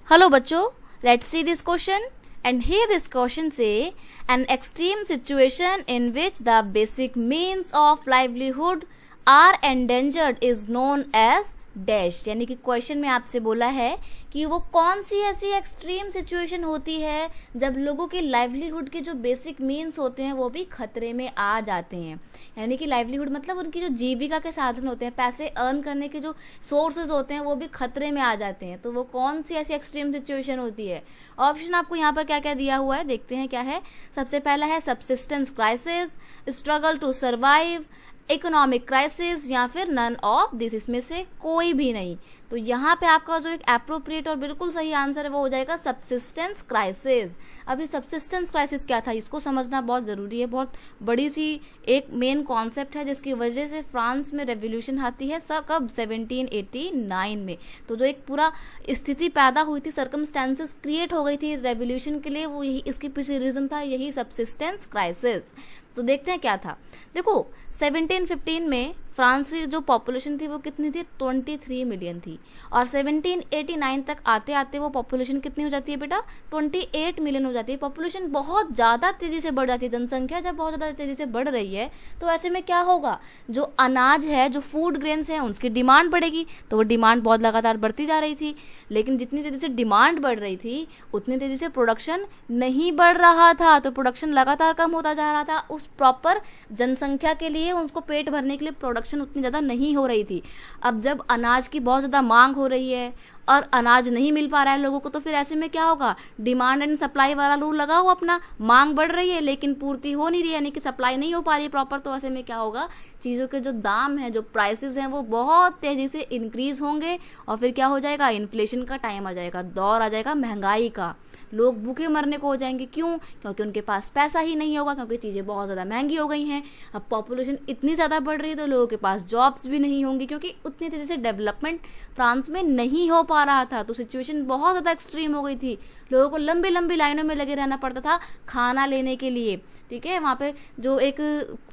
Hello bachcho, let's see this question. And here this question say, an extreme situation in which the basic means of livelihood are endangered is known as dash. यानी कि question में आपसे बोला है कि वो कौन सी ऐसी एक्सट्रीम सिचुएशन होती है जब लोगों के लाइवलीहुड के जो बेसिक मीन्स होते हैं वो भी खतरे में आ जाते हैं। यानी कि लाइवलीहुड मतलब उनकी जो जीविका के साधन होते हैं, पैसे अर्न करने के जो सोर्सेज होते हैं वो भी खतरे में आ जाते हैं। तो वो कौन सी ऐसी एक्सट्रीम सिचुएशन होती है? ऑप्शन आपको यहाँ पर क्या क्या दिया हुआ है, देखते हैं क्या है। सबसे पहला है subsistence crisis, struggle to survive, economic crisis या फिर नन ऑफ दिस, इसमें से कोई भी नहीं। तो यहाँ पे आपका जो एक एप्रोप्रिएट और बिल्कुल सही आंसर है वो हो जाएगा सबसिस्टेंस क्राइसिस। अभी सबसिस्टेंस क्राइसिस क्या था इसको समझना बहुत ज़रूरी है। बहुत बड़ी सी एक मेन कॉन्सेप्ट है जिसकी वजह से फ्रांस में रेवोल्यूशन आती है कब 1789 में। तो जो एक पूरा स्थिति पैदा हुई थी, सर्कमस्टेंसेस क्रिएट हो गई थी रेवोल्यूशन के लिए, वो यही इसके पीछे रीज़न था, यही सबसिस्टेंस क्राइसिस। तो देखते हैं क्या था। देखो 1715 में फ्रांस की जो पॉपुलेशन थी वो कितनी थी, 23 मिलियन थी। और 1789 तक आते आते वो पॉपुलेशन कितनी हो जाती है बेटा, 28 मिलियन हो जाती है। पॉपुलेशन बहुत ज़्यादा तेज़ी से बढ़ जाती है, जनसंख्या जब बहुत ज़्यादा तेज़ी से बढ़ रही है तो ऐसे में क्या होगा, जो अनाज है, जो फूड ग्रेन्स हैं, उसकी डिमांड बढ़ेगी। तो वो डिमांड बहुत लगातार बढ़ती जा रही थी, लेकिन जितनी तेज़ी से डिमांड बढ़ रही थी उतनी तेज़ी से प्रोडक्शन नहीं बढ़ रहा था। तो प्रोडक्शन लगातार कम होता जा रहा था। उस प्रॉपर जनसंख्या के लिए, उसको पेट भरने के लिए प्रोडक्शन उतनी ज़्यादा नहीं हो रही थी। अब जब अनाज की बहुत ज़्यादा मांग हो रही है और अनाज नहीं मिल पा रहा है लोगों को, तो फिर ऐसे में क्या होगा, डिमांड एंड सप्लाई वाला रूल लगा हुआ अपना, मांग बढ़ रही है लेकिन पूर्ति हो नहीं रही है, यानी कि सप्लाई नहीं हो पा रही है प्रॉपर। तो ऐसे में क्या होगा, चीज़ों के जो दाम हैं, जो प्राइसेस हैं, वो बहुत तेज़ी से इंक्रीज़ होंगे और फिर क्या हो जाएगा, इन्फ्लेशन का टाइम आ जाएगा, दौर आ जाएगा महंगाई का। लोग भूखे मरने को हो जाएंगे। क्यों? क्योंकि उनके पास पैसा ही नहीं होगा, क्योंकि चीज़ें बहुत ज़्यादा महंगी हो गई हैं। अब पॉपुलेशन इतनी ज़्यादा बढ़ रही है तो लोगों के पास जॉब्स भी नहीं होंगी, क्योंकि उतनी तेज़ी से डेवलपमेंट फ्रांस में नहीं हो पा रहा था। तो सिचुएशन बहुत ज़्यादा एक्सट्रीम हो गई थी। लोगों को लंबी लंबी लाइनों में लगे रहना पड़ता था खाना लेने के लिए। ठीक है, वहाँ पे जो एक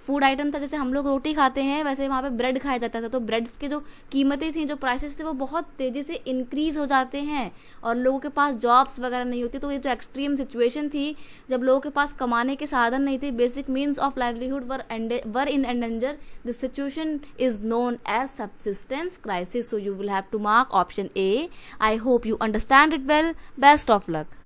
फूड आइटम था, जैसे हम लोग रोटी खाते हैं वैसे वहाँ पे ब्रेड खाया जाता था। तो ब्रेड्स के जो कीमतें थी, जो प्राइसेस थे, वो बहुत तेज़ी से इंक्रीज़ हो जाते हैं और लोगों के पास जॉब्स वगैरह नहीं होती। तो ये जो एक्सट्रीम सिचुएशन थी, जब लोगों के पास कमाने के साधन नहीं थे, basic means of livelihood were in endanger, this situation is known as subsistence crisis. So you will have to mark option A. I hope you understand it well. Best of luck.